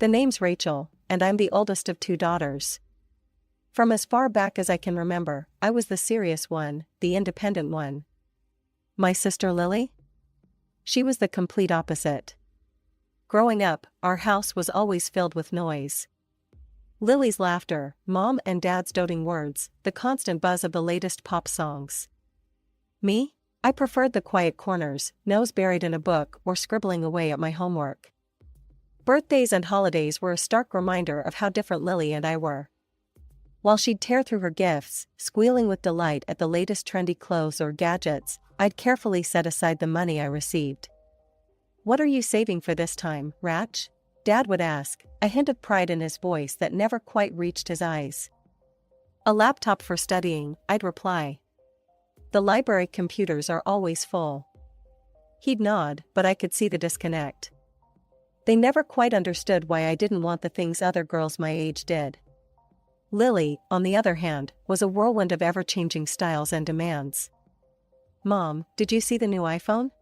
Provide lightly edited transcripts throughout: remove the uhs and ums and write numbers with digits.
The name's Rachel, and I'm the oldest of 2 daughters. From as far back as I can remember, I was the serious one, the independent one. My sister Lily? She was the complete opposite. Growing up, our house was always filled with noise. Lily's laughter, Mom and Dad's doting words, the constant buzz of the latest pop songs. Me? I preferred the quiet corners, nose buried in a book or scribbling away at my homework. Birthdays and holidays were a stark reminder of how different Lily and I were. While she'd tear through her gifts, squealing with delight at the latest trendy clothes or gadgets, I'd carefully set aside the money I received. "What are you saving for this time, Ratch?" Dad would ask, a hint of pride in his voice that never quite reached his eyes. "A laptop for studying," I'd reply. "The library computers are always full." He'd nod, but I could see the disconnect. They never quite understood why I didn't want the things other girls my age did. Lily, on the other hand, was a whirlwind of ever-changing styles and demands. "Mom, did you see the new iPhone?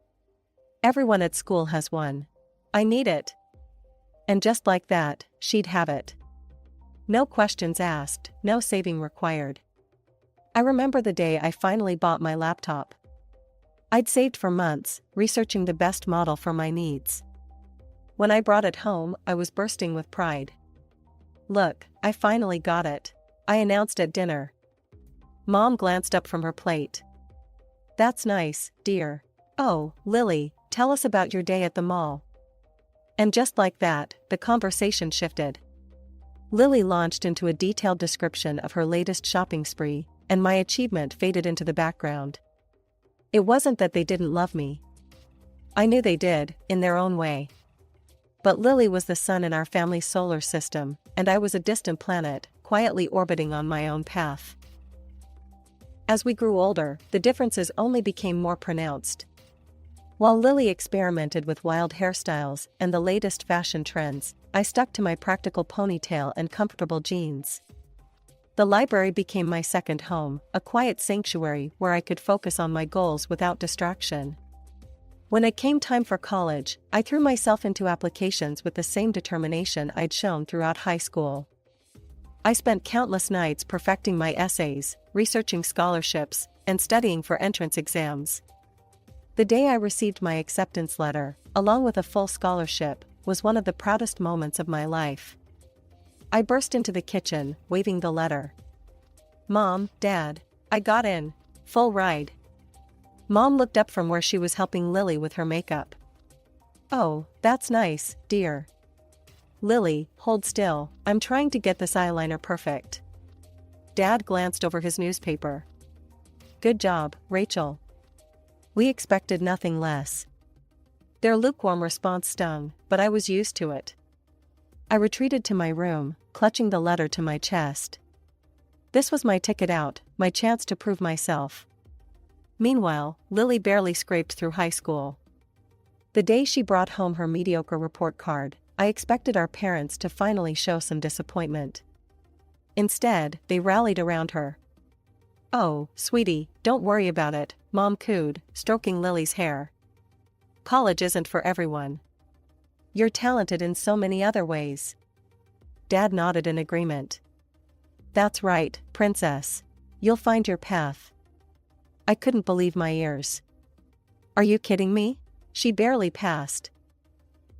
Everyone at school has one. I need it." And just like that, she'd have it. No questions asked, no saving required. I remember the day I finally bought my laptop. I'd saved for months, researching the best model for my needs. When I brought it home, I was bursting with pride. "Look, I finally got it," I announced at dinner. Mom glanced up from her plate. "That's nice, dear. Oh, Lily, tell us about your day at the mall." And just like that, the conversation shifted. Lily launched into a detailed description of her latest shopping spree, and my achievement faded into the background. It wasn't that they didn't love me. I knew they did, in their own way. But Lily was the sun in our family's solar system, and I was a distant planet, quietly orbiting on my own path. As we grew older, the differences only became more pronounced. While Lily experimented with wild hairstyles and the latest fashion trends, I stuck to my practical ponytail and comfortable jeans. The library became my second home, a quiet sanctuary where I could focus on my goals without distraction. When it came time for college, I threw myself into applications with the same determination I'd shown throughout high school. I spent countless nights perfecting my essays, researching scholarships, and studying for entrance exams. The day I received my acceptance letter, along with a full scholarship, was one of the proudest moments of my life. I burst into the kitchen, waving the letter. "Mom, Dad, I got in. Full ride." Mom looked up from where she was helping Lily with her makeup. "Oh, that's nice, dear." "Lily, hold still, I'm trying to get this eyeliner perfect." Dad glanced over his newspaper. "Good job, Rachel." We expected nothing less. Their lukewarm response stung, but I was used to it. I retreated to my room, clutching the letter to my chest. This was my ticket out, my chance to prove myself. Meanwhile, Lily barely scraped through high school. The day she brought home her mediocre report card, I expected our parents to finally show some disappointment. Instead, they rallied around her. "Oh, sweetie, don't worry about it," Mom cooed, stroking Lily's hair. "College isn't for everyone. You're talented in so many other ways." Dad nodded in agreement. "That's right, princess. You'll find your path." I couldn't believe my ears. "Are you kidding me?" She barely passed.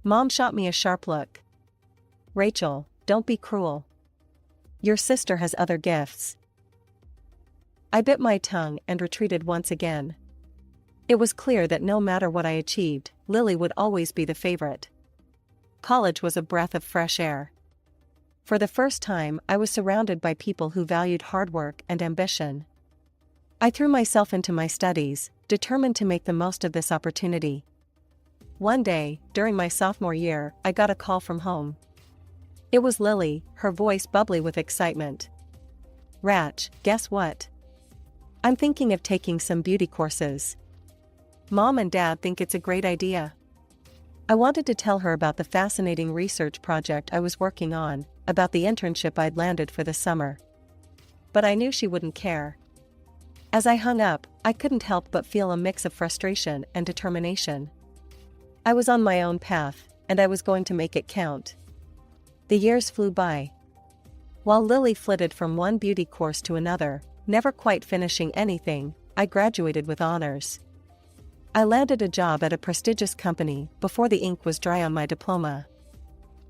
Mom shot me a sharp look. "Rachel, don't be cruel. Your sister has other gifts." I bit my tongue and retreated once again. It was clear that no matter what I achieved, Lily would always be the favorite. College was a breath of fresh air. For the first time, I was surrounded by people who valued hard work and ambition. I threw myself into my studies, determined to make the most of this opportunity. One day, during my sophomore year, I got a call from home. It was Lily, her voice bubbly with excitement. "Ratch, guess what? I'm thinking of taking some beauty courses. Mom and Dad think it's a great idea." I wanted to tell her about the fascinating research project I was working on, about the internship I'd landed for the summer. But I knew she wouldn't care. As I hung up, I couldn't help but feel a mix of frustration and determination. I was on my own path, and I was going to make it count. The years flew by. While Lily flitted from one beauty course to another, never quite finishing anything, I graduated with honors. I landed a job at a prestigious company before the ink was dry on my diploma.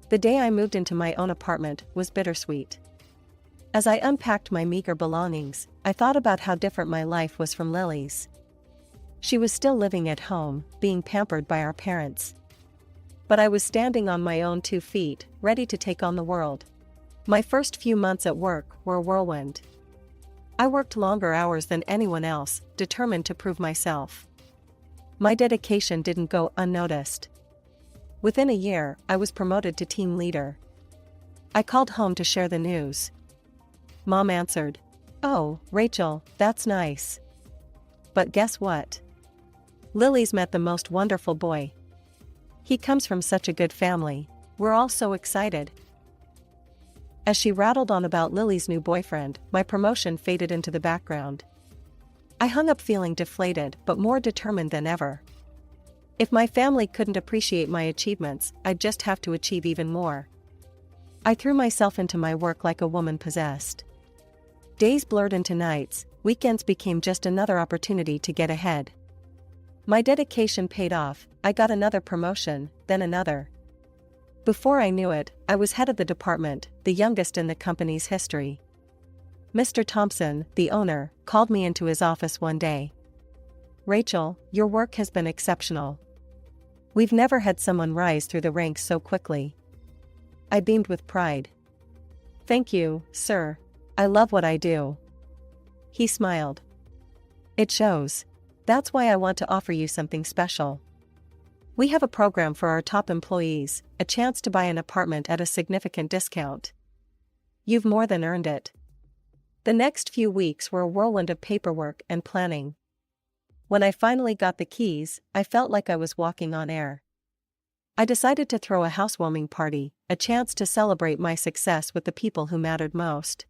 The day I moved into my own apartment was bittersweet. As I unpacked my meager belongings, I thought about how different my life was from Lily's. She was still living at home, being pampered by our parents. But I was standing on my own 2 feet, ready to take on the world. My first few months at work were a whirlwind. I worked longer hours than anyone else, determined to prove myself. My dedication didn't go unnoticed. Within a year, I was promoted to team leader. I called home to share the news. Mom answered, "Oh, Rachel, that's nice. But guess what? Lily's met the most wonderful boy. He comes from such a good family. We're all so excited." As she rattled on about Lily's new boyfriend, my promotion faded into the background. I hung up feeling deflated but more determined than ever. If my family couldn't appreciate my achievements, I'd just have to achieve even more. I threw myself into my work like a woman possessed. Days blurred into nights, weekends became just another opportunity to get ahead. My dedication paid off. I got another promotion, then another. Before I knew it, I was head of the department, the youngest in the company's history. Mr. Thompson, the owner, called me into his office one day. "Rachel, your work has been exceptional. We've never had someone rise through the ranks so quickly." I beamed with pride. "Thank you, sir. I love what I do." He smiled. "It shows. That's why I want to offer you something special. We have a program for our top employees, a chance to buy an apartment at a significant discount. You've more than earned it." The next few weeks were a whirlwind of paperwork and planning. When I finally got the keys, I felt like I was walking on air. I decided to throw a housewarming party, a chance to celebrate my success with the people who mattered most.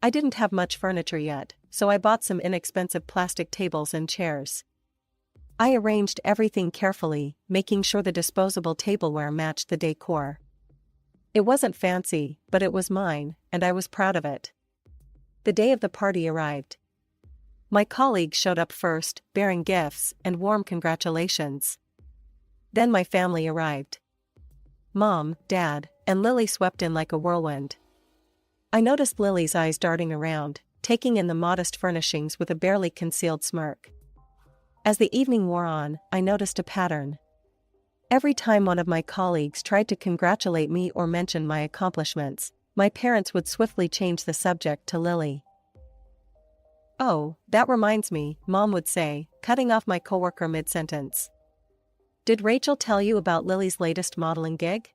I didn't have much furniture yet, so I bought some inexpensive plastic tables and chairs. I arranged everything carefully, making sure the disposable tableware matched the decor. It wasn't fancy, but it was mine, and I was proud of it. The day of the party arrived. My colleagues showed up first, bearing gifts and warm congratulations. Then my family arrived. Mom, Dad, and Lily swept in like a whirlwind. I noticed Lily's eyes darting around, taking in the modest furnishings with a barely concealed smirk. As the evening wore on, I noticed a pattern. Every time one of my colleagues tried to congratulate me or mention my accomplishments, my parents would swiftly change the subject to Lily. "Oh, that reminds me," Mom would say, cutting off my coworker mid-sentence. "Did Rachel tell you about Lily's latest modeling gig?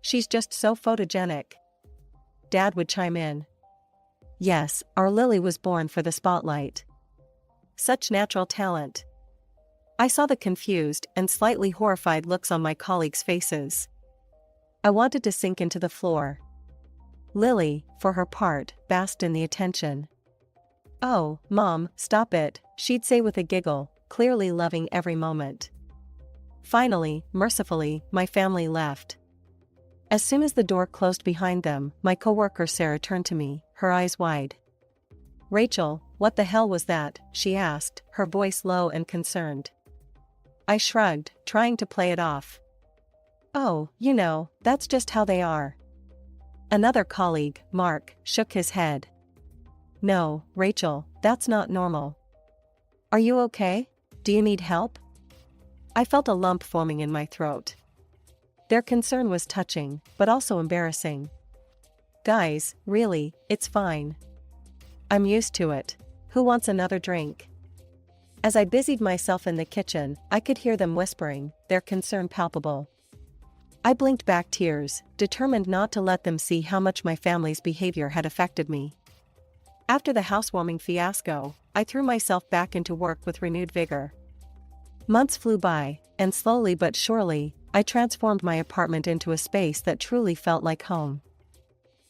She's just so photogenic." Dad would chime in. "Yes, our Lily was born for the spotlight. Such natural talent." I saw the confused and slightly horrified looks on my colleagues' faces. I wanted to sink into the floor. Lily, for her part, basked in the attention. "Oh, Mom, stop it," she'd say with a giggle, clearly loving every moment. Finally, mercifully, my family left. As soon as the door closed behind them, my coworker Sarah turned to me, her eyes wide. "Rachel, what the hell was that?" she asked, her voice low and concerned. I shrugged, trying to play it off. "Oh, that's just how they are." Another colleague, Mark, shook his head. "No, Rachel, that's not normal. Are you okay? Do you need help?" I felt a lump forming in my throat. Their concern was touching, but also embarrassing. "Guys, really, it's fine. I'm used to it. Who wants another drink?" As I busied myself in the kitchen, I could hear them whispering, their concern palpable. I blinked back tears, determined not to let them see how much my family's behavior had affected me. After the housewarming fiasco, I threw myself back into work with renewed vigor. Months flew by, and slowly but surely, I transformed my apartment into a space that truly felt like home.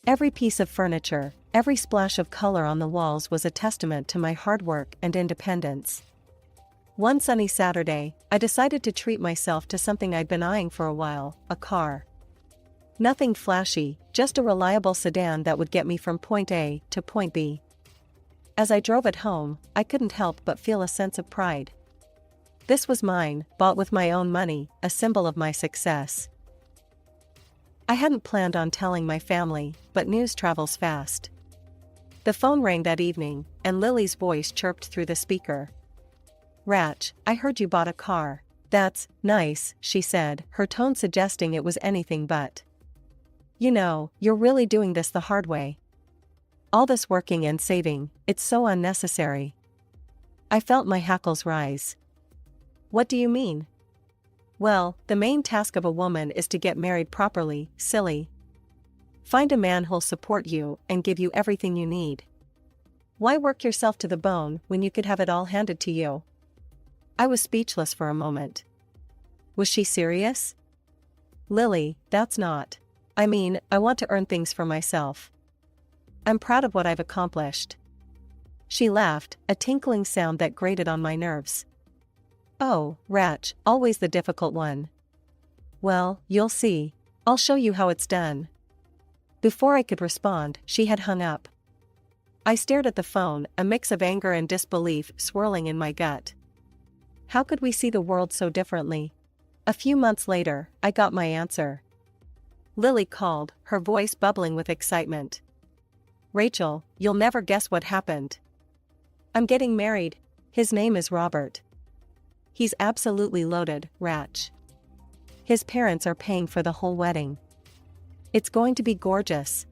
Every piece of furniture, every splash of color on the walls was a testament to my hard work and independence. One sunny Saturday, I decided to treat myself to something I'd been eyeing for a while, a car. Nothing flashy, just a reliable sedan that would get me from point A to point B. As I drove it home, I couldn't help but feel a sense of pride. This was mine, bought with my own money, a symbol of my success. I hadn't planned on telling my family, but news travels fast. The phone rang that evening, and Lily's voice chirped through the speaker. "Ratch, I heard you bought a car." "That's nice," she said, her tone suggesting it was anything but. "You know, you're really doing this the hard way. All this working and saving, it's so unnecessary." I felt my hackles rise. "What do you mean?" "Well, the main task of a woman is to get married properly, silly. Find a man who'll support you and give you everything you need. Why work yourself to the bone when you could have it all handed to you?" I was speechless for a moment. Was she serious? "Lily, that's not. I mean, I want to earn things for myself. I'm proud of what I've accomplished." She laughed, a tinkling sound that grated on my nerves. "Oh, Ratch, always the difficult one. Well, you'll see. I'll show you how it's done." Before I could respond, she had hung up. I stared at the phone, a mix of anger and disbelief swirling in my gut. How could we see the world so differently? A few months later, I got my answer. Lily called, her voice bubbling with excitement. "Rachel, you'll never guess what happened. I'm getting married. His name is Robert. He's absolutely loaded, Ratch. His parents are paying for the whole wedding. It's going to be gorgeous."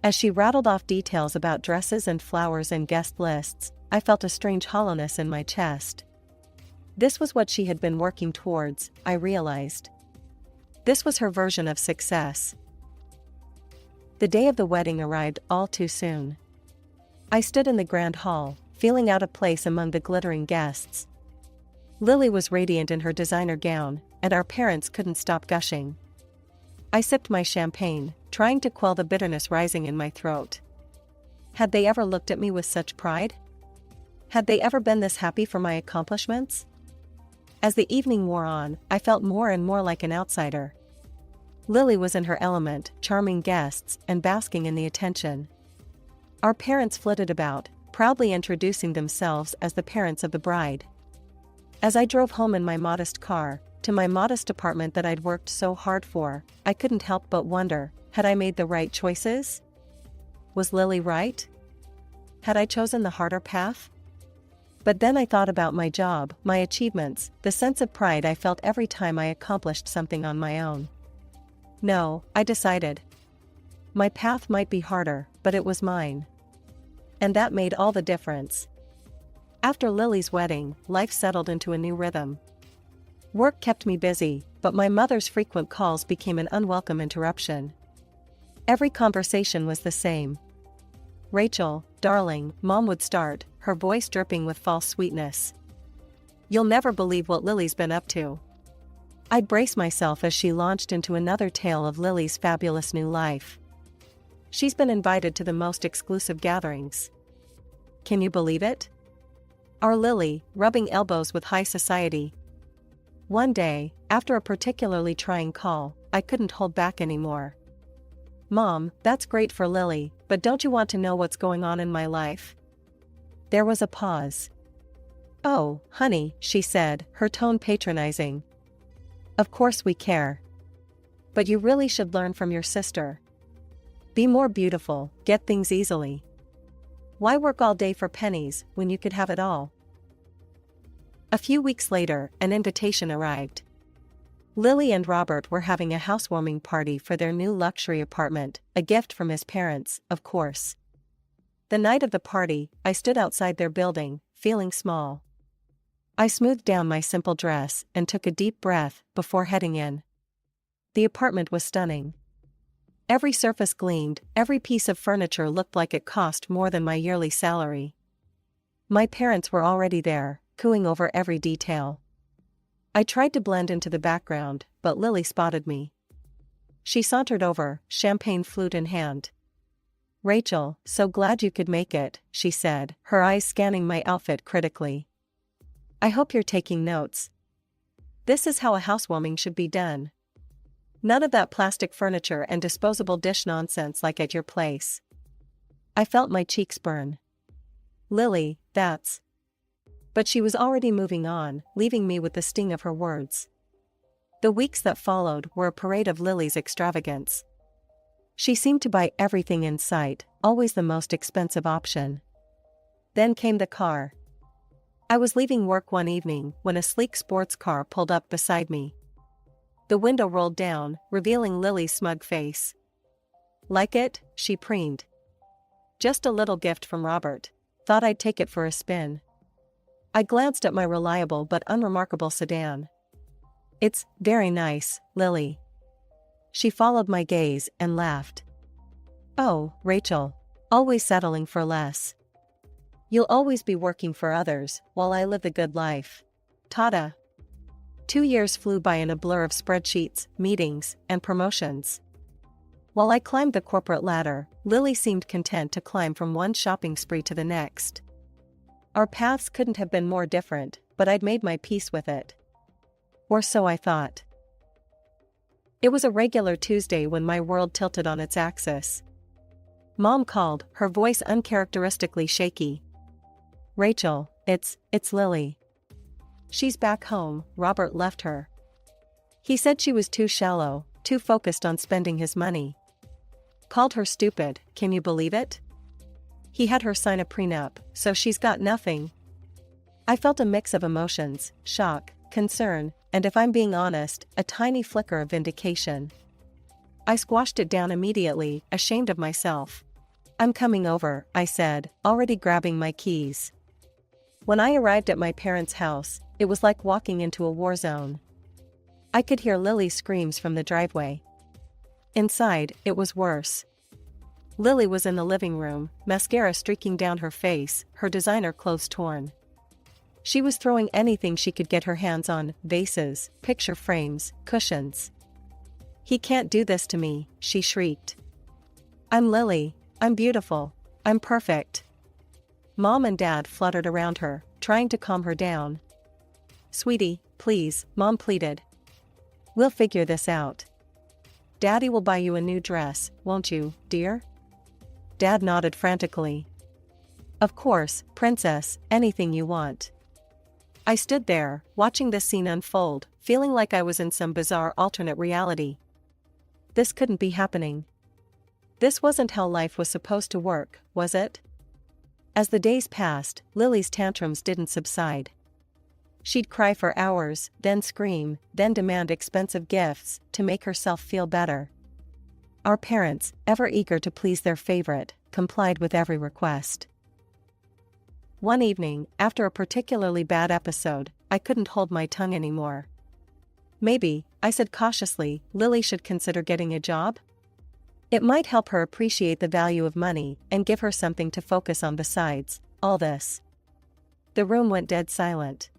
As she rattled off details about dresses and flowers and guest lists, I felt a strange hollowness in my chest. This was what she had been working towards, I realized. This was her version of success. The day of the wedding arrived all too soon. I stood in the grand hall, feeling out of place among the glittering guests. Lily was radiant in her designer gown, and our parents couldn't stop gushing. I sipped my champagne, trying to quell the bitterness rising in my throat. Had they ever looked at me with such pride? Had they ever been this happy for my accomplishments? As the evening wore on, I felt more and more like an outsider. Lily was in her element, charming guests and basking in the attention. Our parents flitted about, proudly introducing themselves as the parents of the bride. As I drove home in my modest car, to my modest apartment that I'd worked so hard for, I couldn't help but wonder, had I made the right choices? Was Lily right? Had I chosen the harder path? But then I thought about my job, my achievements, the sense of pride I felt every time I accomplished something on my own. No, I decided. My path might be harder, but it was mine. And that made all the difference. After Lily's wedding, life settled into a new rhythm. Work kept me busy, but my mother's frequent calls became an unwelcome interruption. Every conversation was the same. "Rachel, darling," Mom would start, her voice dripping with false sweetness. "You'll never believe what Lily's been up to." I'd brace myself as she launched into another tale of Lily's fabulous new life. "She's been invited to the most exclusive gatherings. Can you believe it? Our Lily, rubbing elbows with high society." One day, after a particularly trying call, I couldn't hold back anymore. "Mom, that's great for Lily, but don't you want to know what's going on in my life?" There was a pause. "Oh, honey," she said, her tone patronizing. "Of course we care. But you really should learn from your sister. Be more beautiful, get things easily. Why work all day for pennies when you could have it all?" A few weeks later, an invitation arrived. Lily and Robert were having a housewarming party for their new luxury apartment, a gift from his parents, of course. The night of the party, I stood outside their building, feeling small. I smoothed down my simple dress and took a deep breath before heading in. The apartment was stunning. Every surface gleamed, every piece of furniture looked like it cost more than my yearly salary. My parents were already there, cooing over every detail. I tried to blend into the background, but Lily spotted me. She sauntered over, champagne flute in hand. "Rachel, so glad you could make it," she said, her eyes scanning my outfit critically. "I hope you're taking notes. This is how a housewarming should be done." None of that plastic furniture and disposable dish nonsense like at your place. I felt my cheeks burn. Lily, that's... But she was already moving on, leaving me with the sting of her words. The weeks that followed were a parade of Lily's extravagance. She seemed to buy everything in sight, always the most expensive option. Then came the car. I was leaving work one evening when a sleek sports car pulled up beside me. The window rolled down, revealing Lily's smug face. "Like it?" she preened. "Just a little gift from Robert. Thought I'd take it for a spin." I glanced at my reliable but unremarkable sedan. "It's very nice, Lily." She followed my gaze and laughed. "Oh, Rachel. Always settling for less. You'll always be working for others, while I live the good life. Ta-da." 2 years flew by in a blur of spreadsheets, meetings, and promotions. While I climbed the corporate ladder, Lily seemed content to climb from one shopping spree to the next. Our paths couldn't have been more different, but I'd made my peace with it. Or so I thought. It was a regular Tuesday when my world tilted on its axis. Mom called, her voice uncharacteristically shaky. "Rachel, it's Lily. She's back home. Robert left her. He said she was too shallow, too focused on spending his money. Called her stupid, can you believe it? He had her sign a prenup, so she's got nothing." I felt a mix of emotions, shock, concern, and if I'm being honest, a tiny flicker of vindication. I squashed it down immediately, ashamed of myself. "I'm coming over," I said, already grabbing my keys. When I arrived at my parents' house, it was like walking into a war zone. I could hear Lily's screams from the driveway. Inside, it was worse. Lily was in the living room, mascara streaking down her face, her designer clothes torn. She was throwing anything she could get her hands on, vases, picture frames, cushions. "He can't do this to me," she shrieked. "I'm Lily. I'm beautiful. I'm perfect." Mom and Dad fluttered around her, trying to calm her down. "Sweetie, please," Mom pleaded. "We'll figure this out. Daddy will buy you a new dress, won't you, dear?" Dad nodded frantically. "Of course, princess, anything you want." I stood there, watching this scene unfold, feeling like I was in some bizarre alternate reality. This couldn't be happening. This wasn't how life was supposed to work, was it? As the days passed, Lily's tantrums didn't subside. She'd cry for hours, then scream, then demand expensive gifts to make herself feel better. Our parents, ever eager to please their favorite, complied with every request. One evening, after a particularly bad episode, I couldn't hold my tongue anymore. "Maybe," I said cautiously, "Lily should consider getting a job? It might help her appreciate the value of money and give her something to focus on besides all this." The room went dead silent.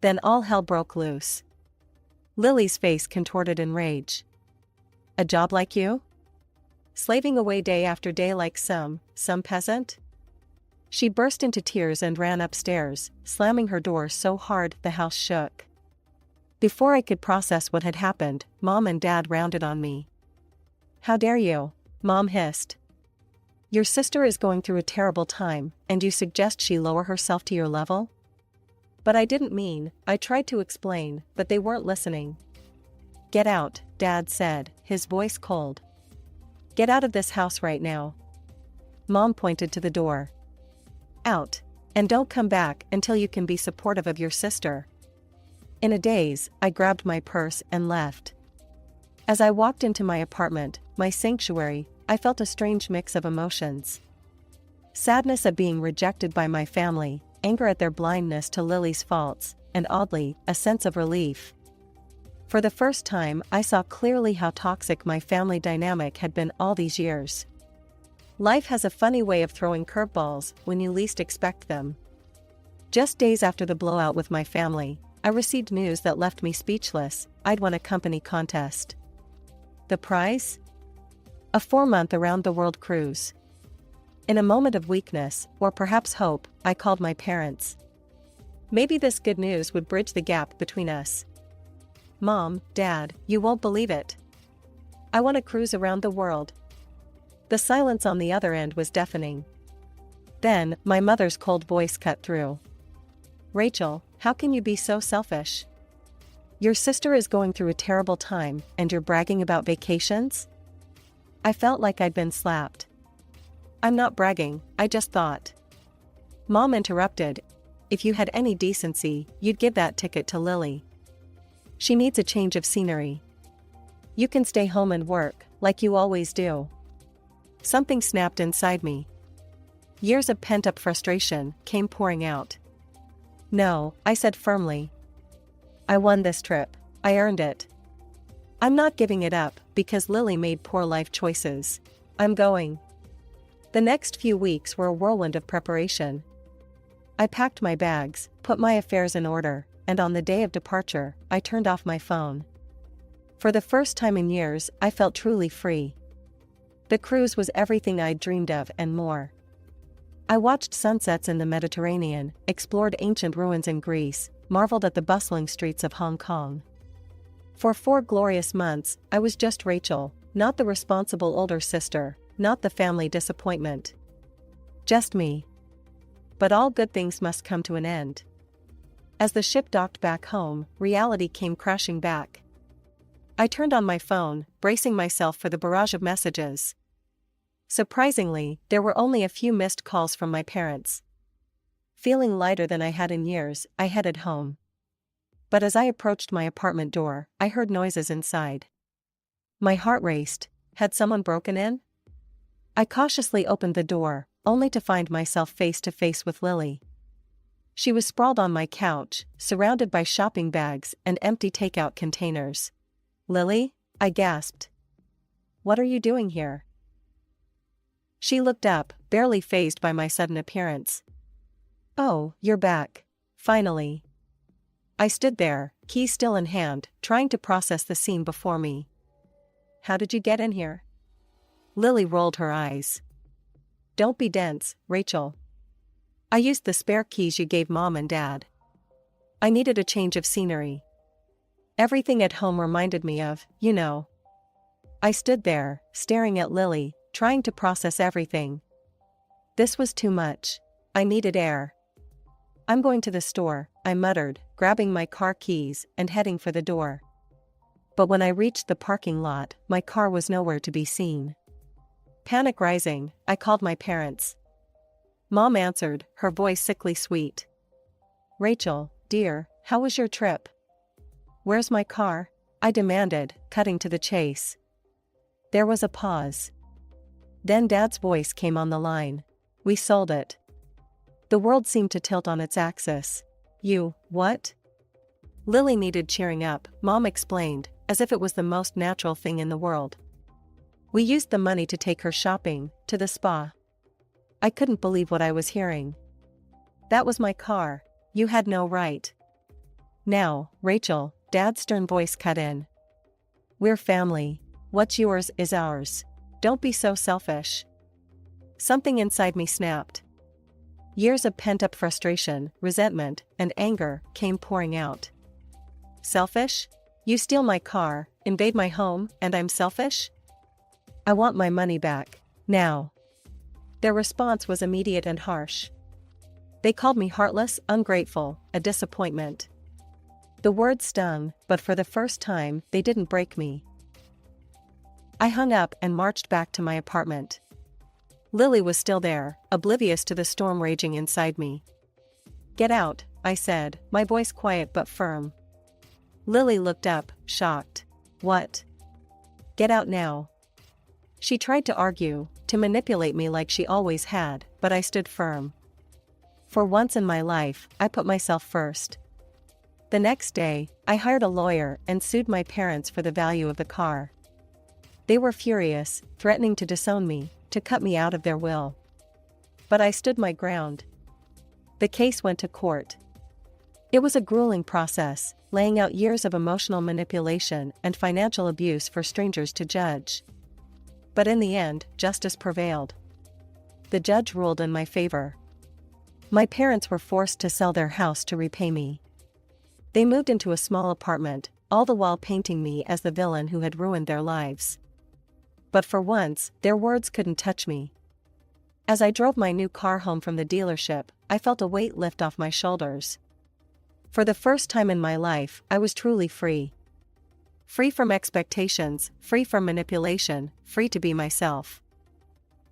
Then all hell broke loose. Lily's face contorted in rage. "A job like you? Slaving away day after day like some peasant?" She burst into tears and ran upstairs, slamming her door so hard the house shook. Before I could process what had happened, Mom and Dad rounded on me. "How dare you?" Mom hissed. "Your sister is going through a terrible time, and you suggest she lower herself to your level?" But I didn't mean, I tried to explain, but they weren't listening. "Get out," Dad said, his voice cold. "Get out of this house right now." Mom pointed to the door. "Out. And don't come back until you can be supportive of your sister." In a daze, I grabbed my purse and left. As I walked into my apartment, my sanctuary, I felt a strange mix of emotions. Sadness at being rejected by my family, anger at their blindness to Lily's faults, and oddly, a sense of relief. For the first time, I saw clearly how toxic my family dynamic had been all these years. Life has a funny way of throwing curveballs when you least expect them. Just days after the blowout with my family, I received news that left me speechless. I'd won a company contest. The prize? A 4-month around-the-world cruise. In a moment of weakness, or perhaps hope, I called my parents. Maybe this good news would bridge the gap between us. "Mom, Dad, you won't believe it," I want to cruise around the world. The silence on the other end was deafening. Then, my mother's cold voice cut through. Rachel, how can you be so selfish? Your sister is going through a terrible time, and you're bragging about vacations? I felt like I'd been slapped. I'm not bragging, I just thought. Mom interrupted. If you had any decency, you'd give that ticket to Lily. She needs a change of scenery. You can stay home and work, like you always do. Something snapped inside me. Years of pent-up frustration came pouring out. No, I said firmly. I won this trip. I earned it. I'm not giving it up because Lily made poor life choices. I'm going. The next few weeks were a whirlwind of preparation. I packed my bags, put my affairs in order, and on the day of departure, I turned off my phone. For the first time in years, I felt truly free. The cruise was everything I'd dreamed of and more. I watched sunsets in the Mediterranean, explored ancient ruins in Greece, marveled at the bustling streets of Hong Kong. For 4 glorious months, I was just Rachel, not the responsible older sister, not the family disappointment. Just me. But all good things must come to an end. As the ship docked back home, reality came crashing back. I turned on my phone, bracing myself for the barrage of messages. Surprisingly, there were only a few missed calls from my parents. Feeling lighter than I had in years, I headed home. But as I approached my apartment door, I heard noises inside. My heart raced. Had someone broken in? I cautiously opened the door, only to find myself face to face with Lily. She was sprawled on my couch, surrounded by shopping bags and empty takeout containers. Lily? I gasped. What are you doing here? She looked up, barely fazed by my sudden appearance. Oh, you're back. Finally. I stood there, keys still in hand, trying to process the scene before me. How did you get in here? Lily rolled her eyes. Don't be dense, Rachel. I used the spare keys you gave Mom and Dad. I needed a change of scenery. Everything at home reminded me of, you know. I stood there, staring at Lily, trying to process everything. This was too much. I needed air. I'm going to the store, I muttered, grabbing my car keys and heading for the door. But when I reached the parking lot, my car was nowhere to be seen. Panic rising, I called my parents. Mom answered, her voice sickly sweet. Rachel, dear, how was your trip? Where's my car? I demanded, cutting to the chase. There was a pause. Then Dad's voice came on the line. We sold it. The world seemed to tilt on its axis. You, what? Lily needed cheering up, Mom explained, as if it was the most natural thing in the world. We used the money to take her shopping, to the spa. I couldn't believe what I was hearing. That was my car. You had no right. Now, Rachel, Dad's stern voice cut in. We're family. What's yours is ours. Don't be so selfish. Something inside me snapped. Years of pent-up frustration, resentment, and anger came pouring out. Selfish? You steal my car, invade my home, and I'm selfish? I want my money back, now. Their response was immediate and harsh. They called me heartless, ungrateful, a disappointment. The words stung, but for the first time, they didn't break me. I hung up and marched back to my apartment. Lily was still there, oblivious to the storm raging inside me. Get out, I said, my voice quiet but firm. Lily looked up, shocked. What? Get out now. She tried to argue, to manipulate me like she always had, but I stood firm. For once in my life, I put myself first. The next day, I hired a lawyer and sued my parents for the value of the car. They were furious, threatening to disown me, to cut me out of their will. But I stood my ground. The case went to court. It was a grueling process, laying out years of emotional manipulation and financial abuse for strangers to judge. But in the end, justice prevailed. The judge ruled in my favor. My parents were forced to sell their house to repay me. They moved into a small apartment, all the while painting me as the villain who had ruined their lives. But for once, their words couldn't touch me. As I drove my new car home from the dealership, I felt a weight lift off my shoulders. For the first time in my life, I was truly free. Free from expectations, free from manipulation, free to be myself.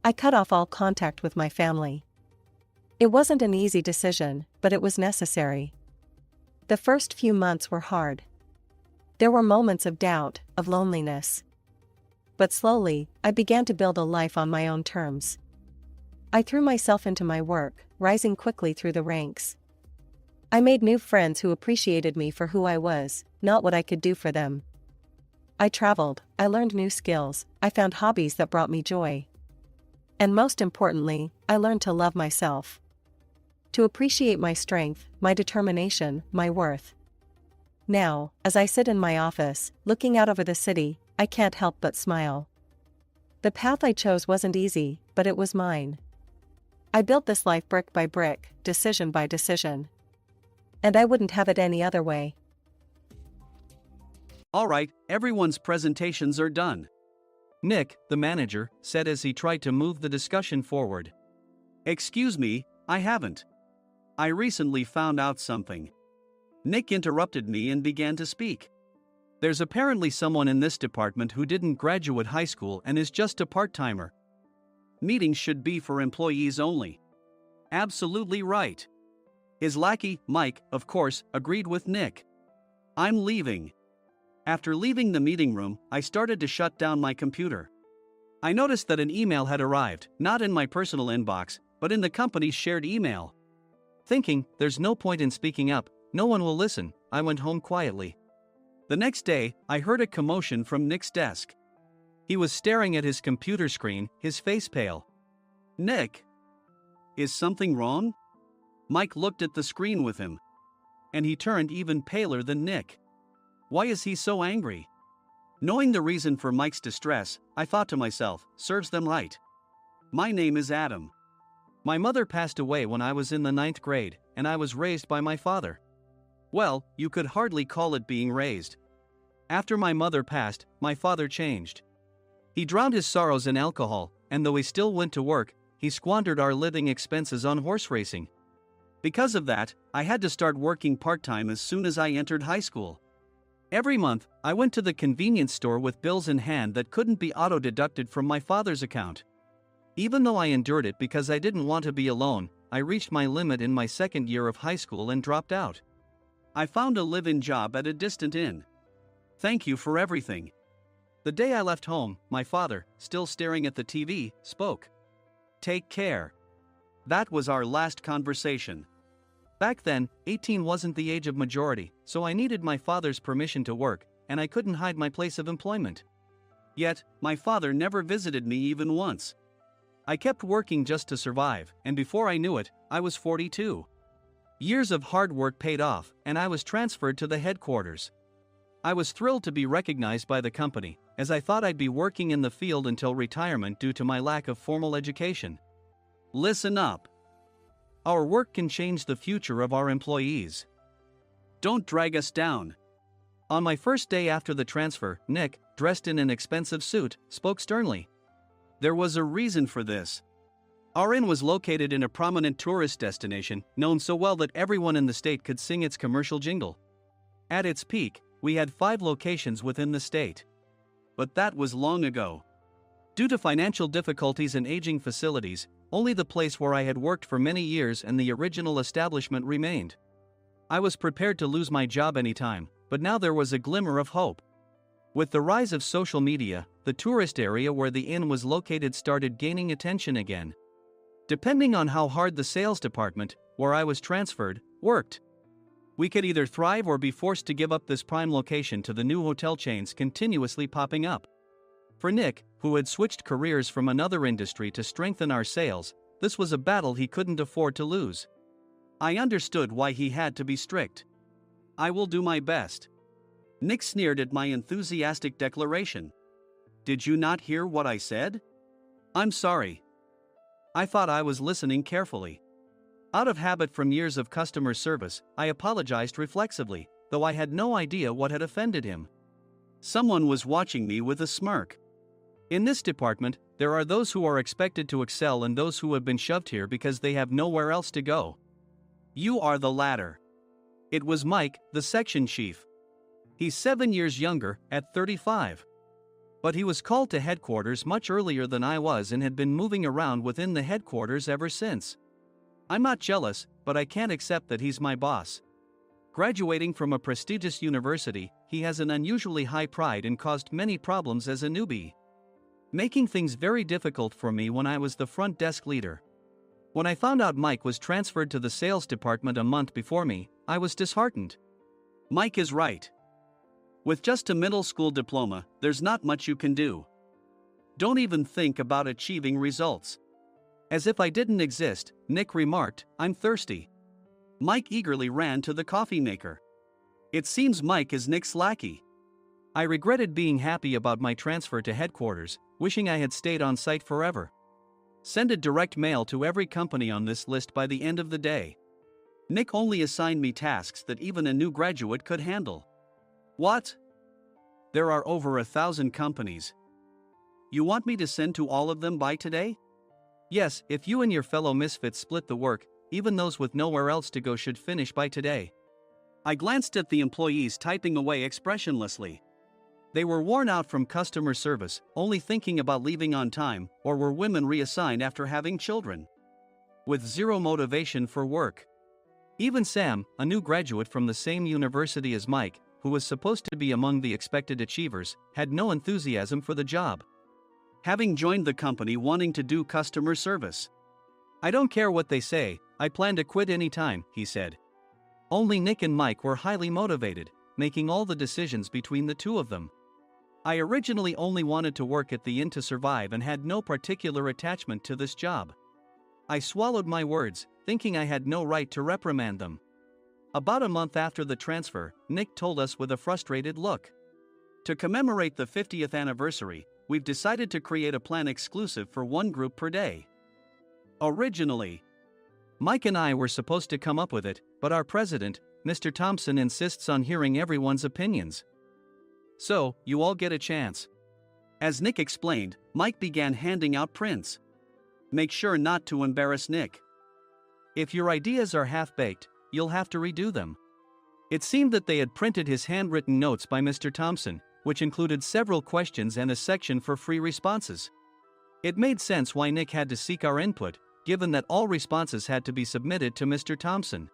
I cut off all contact with my family. It wasn't an easy decision, but it was necessary. The first few months were hard. There were moments of doubt, of loneliness. But slowly, I began to build a life on my own terms. I threw myself into my work, rising quickly through the ranks. I made new friends who appreciated me for who I was, not what I could do for them. I traveled, I learned new skills, I found hobbies that brought me joy. And most importantly, I learned to love myself. To appreciate my strength, my determination, my worth. Now, as I sit in my office, looking out over the city, I can't help but smile. The path I chose wasn't easy, but it was mine. I built this life brick by brick, decision by decision. And I wouldn't have it any other way. Alright, everyone's presentations are done. Nick, the manager, said as he tried to move the discussion forward. Excuse me, I haven't. I recently found out something. Nick interrupted me and began to speak. There's apparently someone in this department who didn't graduate high school and is just a part-timer. Meetings should be for employees only. Absolutely right. His lackey, Mike, of course, agreed with Nick. I'm leaving. After leaving the meeting room, I started to shut down my computer. I noticed that an email had arrived, not in my personal inbox, but in the company's shared email. Thinking, there's no point in speaking up, no one will listen, I went home quietly. The next day, I heard a commotion from Nick's desk. He was staring at his computer screen, his face pale. Nick! Is something wrong? Mike looked at the screen with him. And he turned even paler than Nick. Why is he so angry? Knowing the reason for Mike's distress, I thought to myself, serves them right. My name is Adam. My mother passed away when I was in the 9th grade, and I was raised by my father. Well, you could hardly call it being raised. After my mother passed, my father changed. He drowned his sorrows in alcohol, and though he still went to work, he squandered our living expenses on horse racing. Because of that, I had to start working part-time as soon as I entered high school. Every month, I went to the convenience store with bills in hand that couldn't be auto-deducted from my father's account. Even though I endured it because I didn't want to be alone, I reached my limit in my second year of high school and dropped out. I found a live-in job at a distant inn. Thank you for everything. The day I left home, my father, still staring at the TV, spoke. Take care. That was our last conversation. Back then, 18 wasn't the age of majority, so I needed my father's permission to work, and I couldn't hide my place of employment. Yet, my father never visited me even once. I kept working just to survive, and before I knew it, I was 42. Years of hard work paid off, and I was transferred to the headquarters. I was thrilled to be recognized by the company, as I thought I'd be working in the field until retirement due to my lack of formal education. Listen up. Our work can change the future of our employees. Don't drag us down. On my first day after the transfer, Nick, dressed in an expensive suit, spoke sternly. There was a reason for this. Our inn was located in a prominent tourist destination, known so well that everyone in the state could sing its commercial jingle. At its peak, we had 5 locations within the state. But that was long ago. Due to financial difficulties and aging facilities, only the place where I had worked for many years and the original establishment remained. I was prepared to lose my job anytime, but now there was a glimmer of hope. With the rise of social media, the tourist area where the inn was located started gaining attention again. Depending on how hard the sales department, where I was transferred, worked, we could either thrive or be forced to give up this prime location to the new hotel chains continuously popping up. For Nick, who had switched careers from another industry to strengthen our sales, this was a battle he couldn't afford to lose. I understood why he had to be strict. I will do my best. Nick sneered at my enthusiastic declaration. Did you not hear what I said? I'm sorry. I thought I was listening carefully. Out of habit from years of customer service, I apologized reflexively, though I had no idea what had offended him. Someone was watching me with a smirk. In this department, there are those who are expected to excel and those who have been shoved here because they have nowhere else to go. You are the latter. It was Mike, the section chief. He's 7 years younger, at 35. But he was called to headquarters much earlier than I was and had been moving around within the headquarters ever since. I'm not jealous, but I can't accept that he's my boss. Graduating from a prestigious university, he has an unusually high pride and caused many problems as a newbie, making things very difficult for me when I was the front desk leader. When I found out Mike was transferred to the sales department a month before me, I was disheartened. Mike is right. With just a middle school diploma, there's not much you can do. Don't even think about achieving results. As if I didn't exist, Nick remarked, "I'm thirsty." Mike eagerly ran to the coffee maker. It seems Mike is Nick's lackey. I regretted being happy about my transfer to headquarters, wishing I had stayed on site forever. Send a direct mail to every company on this list by the end of the day. Nick only assigned me tasks that even a new graduate could handle. What? There are over 1,000 companies. You want me to send to all of them by today? Yes, if you and your fellow misfits split the work, even those with nowhere else to go should finish by today. I glanced at the employees typing away expressionlessly. They were worn out from customer service, only thinking about leaving on time, or were women reassigned after having children, with zero motivation for work. Even Sam, a new graduate from the same university as Mike, who was supposed to be among the expected achievers, had no enthusiasm for the job, having joined the company wanting to do customer service. I don't care what they say, I plan to quit any time, he said. Only Nick and Mike were highly motivated, making all the decisions between the two of them. I originally only wanted to work at the inn to survive and had no particular attachment to this job. I swallowed my words, thinking I had no right to reprimand them. About a month after the transfer, Nick told us with a frustrated look. To commemorate the 50th anniversary, we've decided to create a plan exclusive for one group per day. Originally, Mike and I were supposed to come up with it, but our president, Mr. Thompson, insists on hearing everyone's opinions. So, you all get a chance. As Nick explained, Mike began handing out prints. Make sure not to embarrass Nick. If your ideas are half-baked, you'll have to redo them. It seemed that they had printed his handwritten notes by Mr. Thompson, which included several questions and a section for free responses. It made sense why Nick had to seek our input, given that all responses had to be submitted to Mr. Thompson.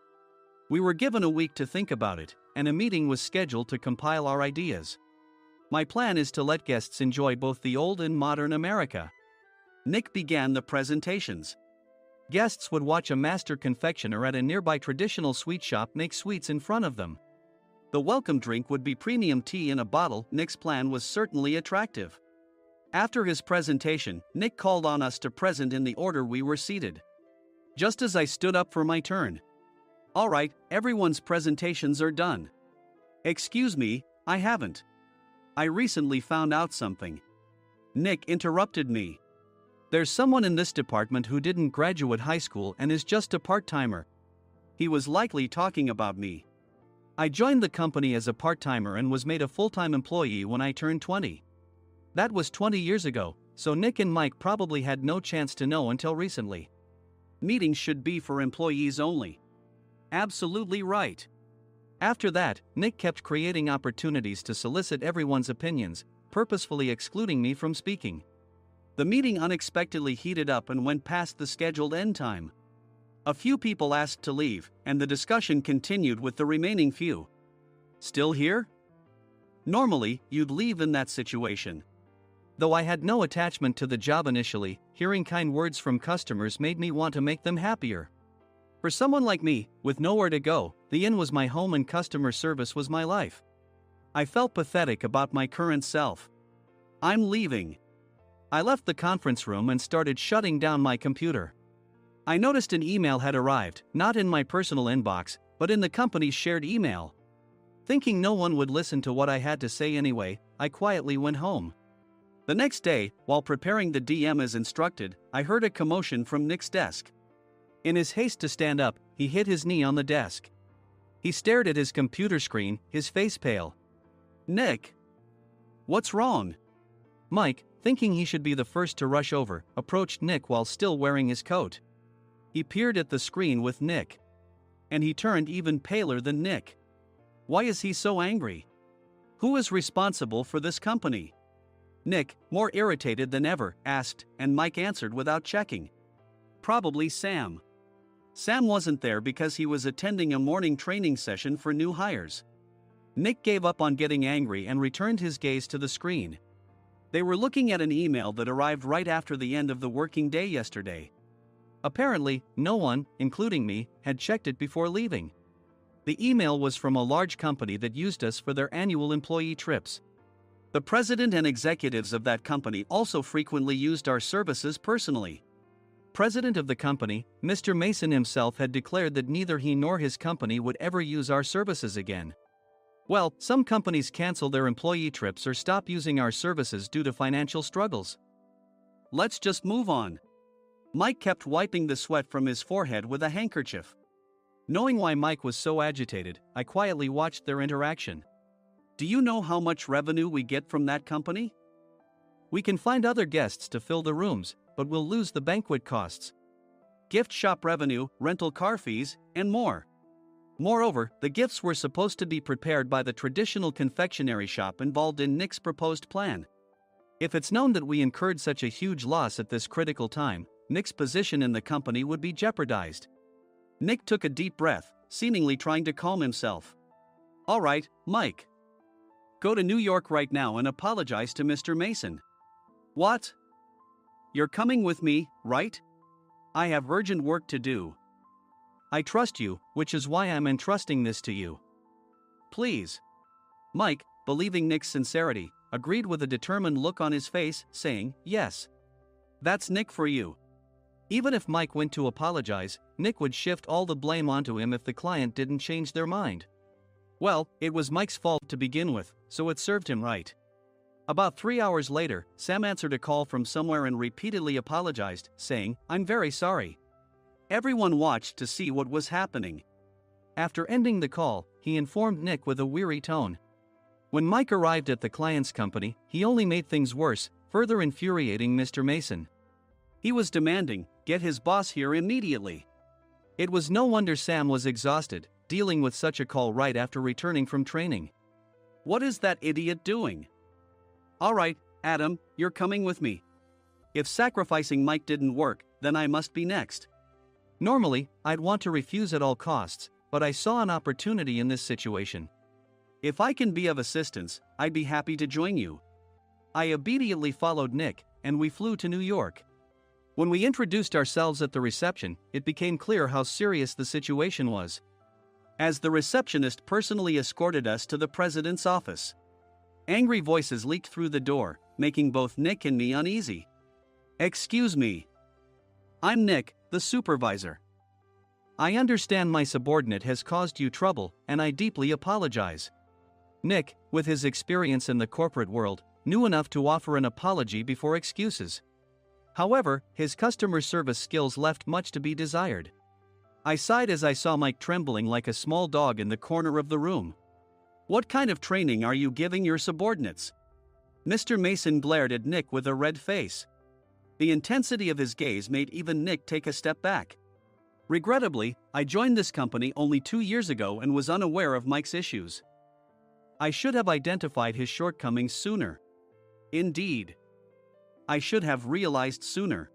We were given a week to think about it, and a meeting was scheduled to compile our ideas. My plan is to let guests enjoy both the old and modern America. Nick began the presentations. Guests would watch a master confectioner at a nearby traditional sweet shop make sweets in front of them. The welcome drink would be premium tea in a bottle. Nick's plan was certainly attractive. After his presentation, Nick called on us to present in the order we were seated. Just as I stood up for my turn. All right, everyone's presentations are done. Excuse me, I haven't. I recently found out something. Nick interrupted me. There's someone in this department who didn't graduate high school and is just a part-timer. He was likely talking about me. I joined the company as a part-timer and was made a full-time employee when I turned 20. That was 20 years ago, so Nick and Mike probably had no chance to know until recently. Meetings should be for employees only. Absolutely right. After that, Nick kept creating opportunities to solicit everyone's opinions, purposefully excluding me from speaking. The meeting unexpectedly heated up and went past the scheduled end time. A few people asked to leave, and the discussion continued with the remaining few. Still here? Normally, you'd leave in that situation. Though I had no attachment to the job initially, hearing kind words from customers made me want to make them happier. For someone like me, with nowhere to go, the inn was my home and customer service was my life. I felt pathetic about my current self. I'm leaving. I left the conference room and started shutting down my computer. I noticed an email had arrived, not in my personal inbox, but in the company's shared email. Thinking no one would listen to what I had to say anyway, I quietly went home. The next day, while preparing the DM as instructed, I heard a commotion from Nick's desk. In his haste to stand up, he hit his knee on the desk. He stared at his computer screen, his face pale. Nick! What's wrong? Mike, thinking he should be the first to rush over, approached Nick while still wearing his coat. He peered at the screen with Nick. And he turned even paler than Nick. Why is he so angry? Who is responsible for this company? Nick, more irritated than ever, asked, and Mike answered without checking. Probably Sam. Sam wasn't there because he was attending a morning training session for new hires. Nick gave up on getting angry and returned his gaze to the screen. They were looking at an email that arrived right after the end of the working day yesterday. Apparently, no one, including me, had checked it before leaving. The email was from a large company that used us for their annual employee trips. The president and executives of that company also frequently used our services personally. President of the company, Mr. Mason himself, had declared that neither he nor his company would ever use our services again. Well, some companies cancel their employee trips or stop using our services due to financial struggles. Let's just move on. Mike kept wiping the sweat from his forehead with a handkerchief. Knowing why Mike was so agitated, I quietly watched their interaction. Do you know how much revenue we get from that company? We can find other guests to fill the rooms, but we'll lose the banquet costs, gift shop revenue, rental car fees, and more. Moreover, the gifts were supposed to be prepared by the traditional confectionery shop involved in Nick's proposed plan. If it's known that we incurred such a huge loss at this critical time, Nick's position in the company would be jeopardized. Nick took a deep breath, seemingly trying to calm himself. All right, Mike. Go to New York right now and apologize to Mr. Mason. What? You're coming with me, right? I have urgent work to do. I trust you, which is why I'm entrusting this to you. Please. Mike, believing Nick's sincerity, agreed with a determined look on his face, saying, yes. That's Nick for you. Even if Mike went to apologize, Nick would shift all the blame onto him if the client didn't change their mind. Well, it was Mike's fault to begin with, so it served him right. About 3 hours later, Sam answered a call from somewhere and repeatedly apologized, saying, I'm very sorry. Everyone watched to see what was happening. After ending the call, he informed Nick with a weary tone. When Mike arrived at the client's company, he only made things worse, further infuriating Mr. Mason. He was demanding, get his boss here immediately. It was no wonder Sam was exhausted, dealing with such a call right after returning from training. What is that idiot doing? All right, Adam, you're coming with me. If sacrificing Mike didn't work, then I must be next. Normally, I'd want to refuse at all costs, but I saw an opportunity in this situation. If I can be of assistance, I'd be happy to join you. I immediately followed Nick, and we flew to New York. When we introduced ourselves at the reception, it became clear how serious the situation was, as the receptionist personally escorted us to the president's office. Angry voices leaked through the door, making both Nick and me uneasy. Excuse me. I'm Nick, the supervisor. I understand my subordinate has caused you trouble, and I deeply apologize. Nick, with his experience in the corporate world, knew enough to offer an apology before excuses. However, his customer service skills left much to be desired. I sighed as I saw Mike trembling like a small dog in the corner of the room. What kind of training are you giving your subordinates? Mr. Mason glared at Nick with a red face. The intensity of his gaze made even Nick take a step back. Regrettably, I joined this company only 2 years ago and was unaware of Mike's issues. I should have identified his shortcomings sooner. Indeed. I should have realized sooner.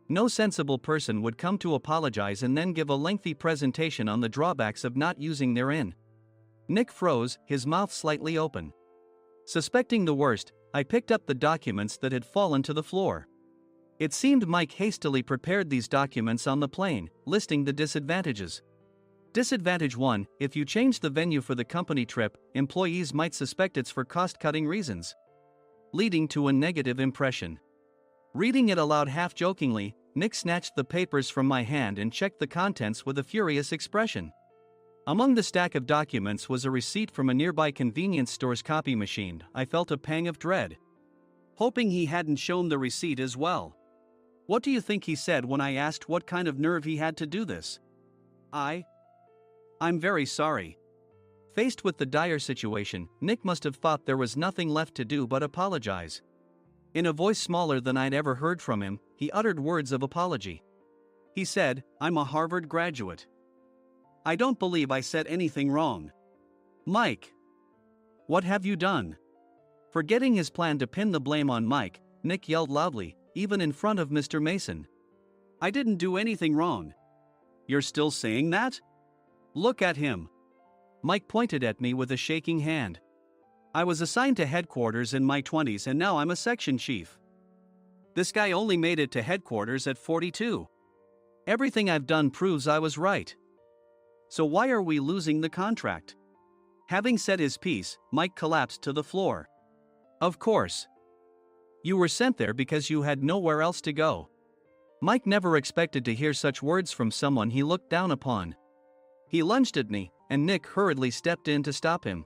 No sensible person would come to apologize and then give a lengthy presentation on the drawbacks of not using their in. Nick froze, his mouth slightly open. Suspecting the worst, I picked up the documents that had fallen to the floor. It seemed Mike hastily prepared these documents on the plane, listing the disadvantages. Disadvantage 1: if you change the venue for the company trip, employees might suspect it's for cost-cutting reasons, leading to a negative impression. Reading it aloud half-jokingly, Nick snatched the papers from my hand and checked the contents with a furious expression. Among the stack of documents was a receipt from a nearby convenience store's copy machine. I felt a pang of dread, hoping he hadn't shown the receipt as well. What do you think he said when I asked what kind of nerve he had to do this? I'm very sorry. Faced with the dire situation, Nick must have thought there was nothing left to do but apologize. In a voice smaller than I'd ever heard from him, he uttered words of apology. He said, "I'm a Harvard graduate. I don't believe I said anything wrong." "Mike! What have you done?" Forgetting his plan to pin the blame on Mike, Nick yelled loudly, even in front of Mr. Mason. "I didn't do anything wrong." "You're still saying that? Look at him." Mike pointed at me with a shaking hand. "I was assigned to headquarters in my 20s and now I'm a section chief. This guy only made it to headquarters at 42. Everything I've done proves I was right. So why are we losing the contract?" Having said his piece, Mike collapsed to the floor. "Of course. You were sent there because you had nowhere else to go." Mike never expected to hear such words from someone he looked down upon. He lunged at me, and Nick hurriedly stepped in to stop him.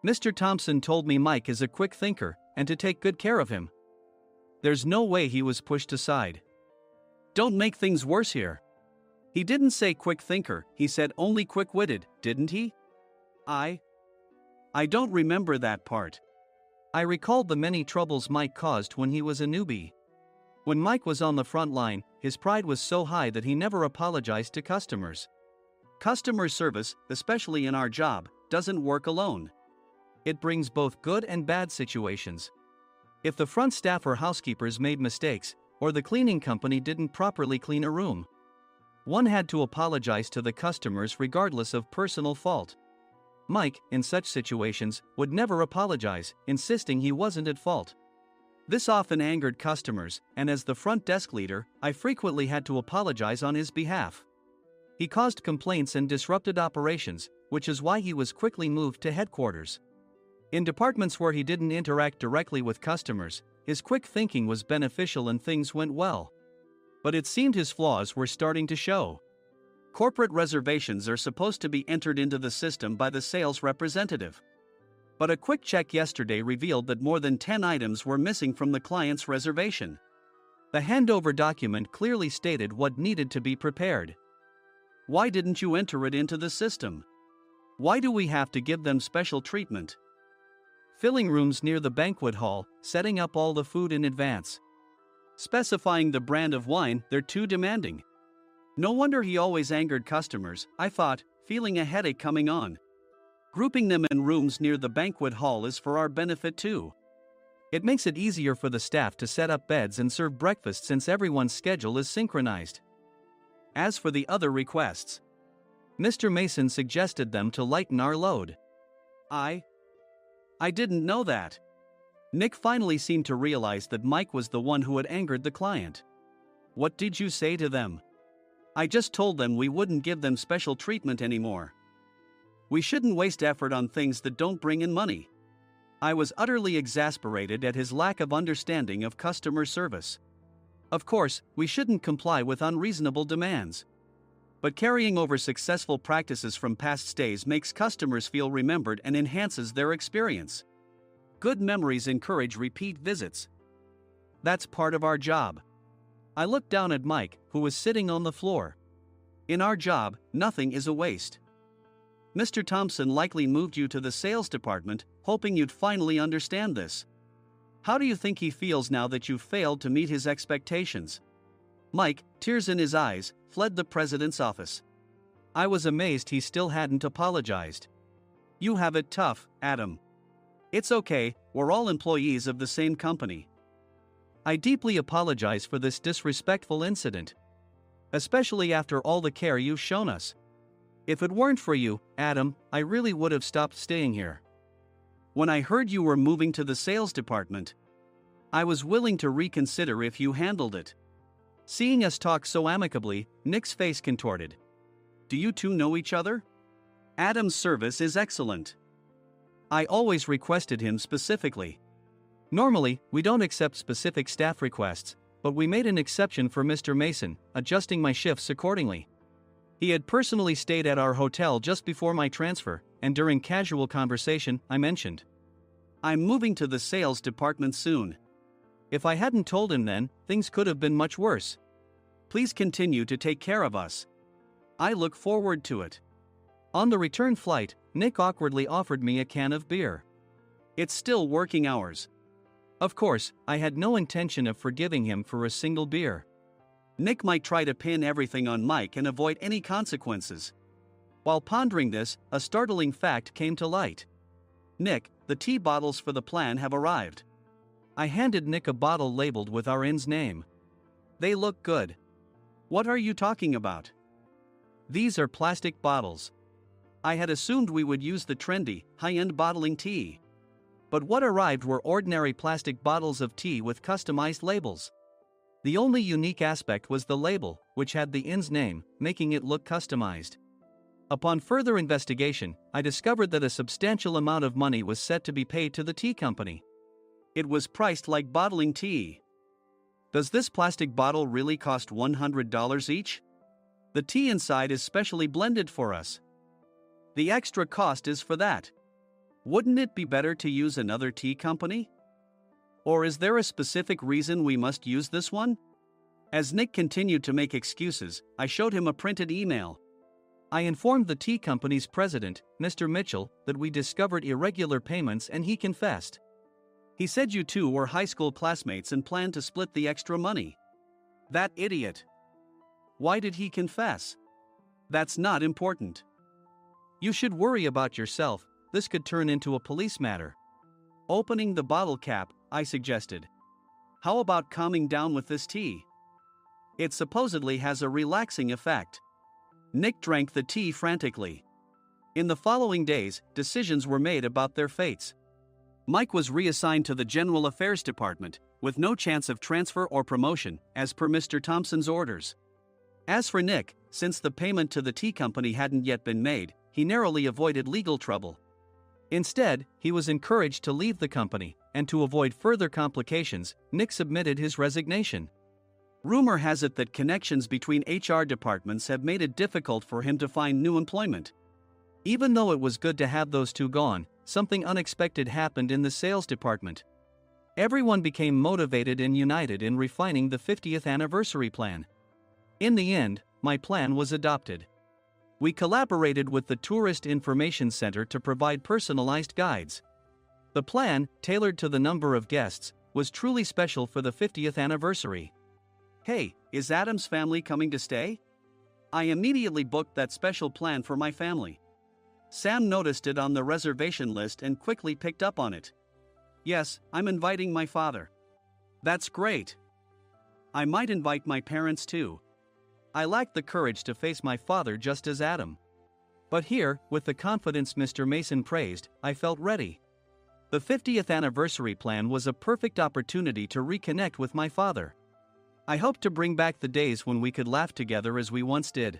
"Mr. Thompson told me Mike is a quick thinker, and to take good care of him." There's no way he was pushed aside. "Don't make things worse here. He didn't say quick thinker, he said only quick-witted, didn't he?" I don't remember that part." I recalled the many troubles Mike caused when he was a newbie. When Mike was on the front line, his pride was so high that he never apologized to customers. Customer service, especially in our job, doesn't work alone. It brings both good and bad situations. If the front staff or housekeepers made mistakes, or the cleaning company didn't properly clean a room, one had to apologize to the customers regardless of personal fault. Mike, in such situations, would never apologize, insisting he wasn't at fault. This often angered customers, and as the front desk leader, I frequently had to apologize on his behalf. He caused complaints and disrupted operations, which is why he was quickly moved to headquarters. In departments where he didn't interact directly with customers, his quick thinking was beneficial and things went well. But it seemed his flaws were starting to show. Corporate reservations are supposed to be entered into the system by the sales representative. But a quick check yesterday revealed that more than 10 items were missing from the client's reservation. The handover document clearly stated what needed to be prepared. Why didn't you enter it into the system? Why do we have to give them special treatment? Filling rooms near the banquet hall, setting up all the food in advance. Specifying the brand of wine, they're too demanding. No wonder he always angered customers, I thought, feeling a headache coming on. Grouping them in rooms near the banquet hall is for our benefit too. It makes it easier for the staff to set up beds and serve breakfast since everyone's schedule is synchronized. As for the other requests, Mr. Mason suggested them to lighten our load. I didn't know that. Nick finally seemed to realize that Mike was the one who had angered the client. What did you say to them? I just told them we wouldn't give them special treatment anymore. We shouldn't waste effort on things that don't bring in money. I was utterly exasperated at his lack of understanding of customer service. Of course, we shouldn't comply with unreasonable demands. But carrying over successful practices from past stays makes customers feel remembered and enhances their experience. Good memories encourage repeat visits. That's part of our job. I looked down at Mike, who was sitting on the floor. In our job, nothing is a waste. Mr. Thompson likely moved you to the sales department, hoping you'd finally understand this. How do you think he feels now that you've failed to meet his expectations? Mike, tears in his eyes, fled the president's office. I was amazed he still hadn't apologized. You have it tough, Adam. It's okay, we're all employees of the same company. I deeply apologize for this disrespectful incident. Especially after all the care you've shown us. If it weren't for you, Adam, I really would have stopped staying here. When I heard you were moving to the sales department, I was willing to reconsider if you handled it. Seeing us talk so amicably, Nick's face contorted. Do you two know each other? Adam's service is excellent. I always requested him specifically. Normally, we don't accept specific staff requests, but we made an exception for Mr. Mason, adjusting my shifts accordingly. He had personally stayed at our hotel just before my transfer, and during casual conversation, I mentioned, I'm moving to the sales department soon. If I hadn't told him then, things could have been much worse. Please continue to take care of us. I look forward to it. On the return flight, Nick awkwardly offered me a can of beer. It's still working hours. Of course, I had no intention of forgiving him for a single beer. Nick might try to pin everything on Mike and avoid any consequences. While pondering this, a startling fact came to light. Nick, the tea bottles for the plan have arrived. I handed Nick a bottle labeled with our inn's name. They look good. What are you talking about? These are plastic bottles. I had assumed we would use the trendy, high-end bottling tea. But what arrived were ordinary plastic bottles of tea with customized labels. The only unique aspect was the label, which had the inn's name, making it look customized. Upon further investigation, I discovered that a substantial amount of money was set to be paid to the tea company. It was priced like bottling tea. Does this plastic bottle really cost $100 each? The tea inside is specially blended for us. The extra cost is for that. Wouldn't it be better to use another tea company? Or is there a specific reason we must use this one? As Nick continued to make excuses, I showed him a printed email. I informed the tea company's president, Mr. Mitchell, that we discovered irregular payments and he confessed. He said you two were high school classmates and planned to split the extra money. That idiot. Why did he confess? That's not important. You should worry about yourself, this could turn into a police matter. Opening the bottle cap, I suggested. How about calming down with this tea? It supposedly has a relaxing effect. Nick drank the tea frantically. In the following days, decisions were made about their fates. Mike was reassigned to the General Affairs Department, with no chance of transfer or promotion, as per Mr. Thompson's orders. As for Nick, since the payment to the tea company hadn't yet been made, he narrowly avoided legal trouble. Instead, he was encouraged to leave the company, and to avoid further complications, Nick submitted his resignation. Rumor has it that connections between HR departments have made it difficult for him to find new employment. Even though it was good to have those two gone, something unexpected happened in the sales department. Everyone became motivated and united in refining the 50th anniversary plan. In the end, my plan was adopted. We collaborated with the Tourist Information Center to provide personalized guides. The plan, tailored to the number of guests, was truly special for the 50th anniversary. Hey, is Adam's family coming to stay? I immediately booked that special plan for my family. Sam noticed it on the reservation list and quickly picked up on it. Yes, I'm inviting my father. That's great. I might invite my parents too. I lacked the courage to face my father just as Adam. But here, with the confidence Mr. Mason praised, I felt ready. The 50th anniversary plan was a perfect opportunity to reconnect with my father. I hoped to bring back the days when we could laugh together as we once did.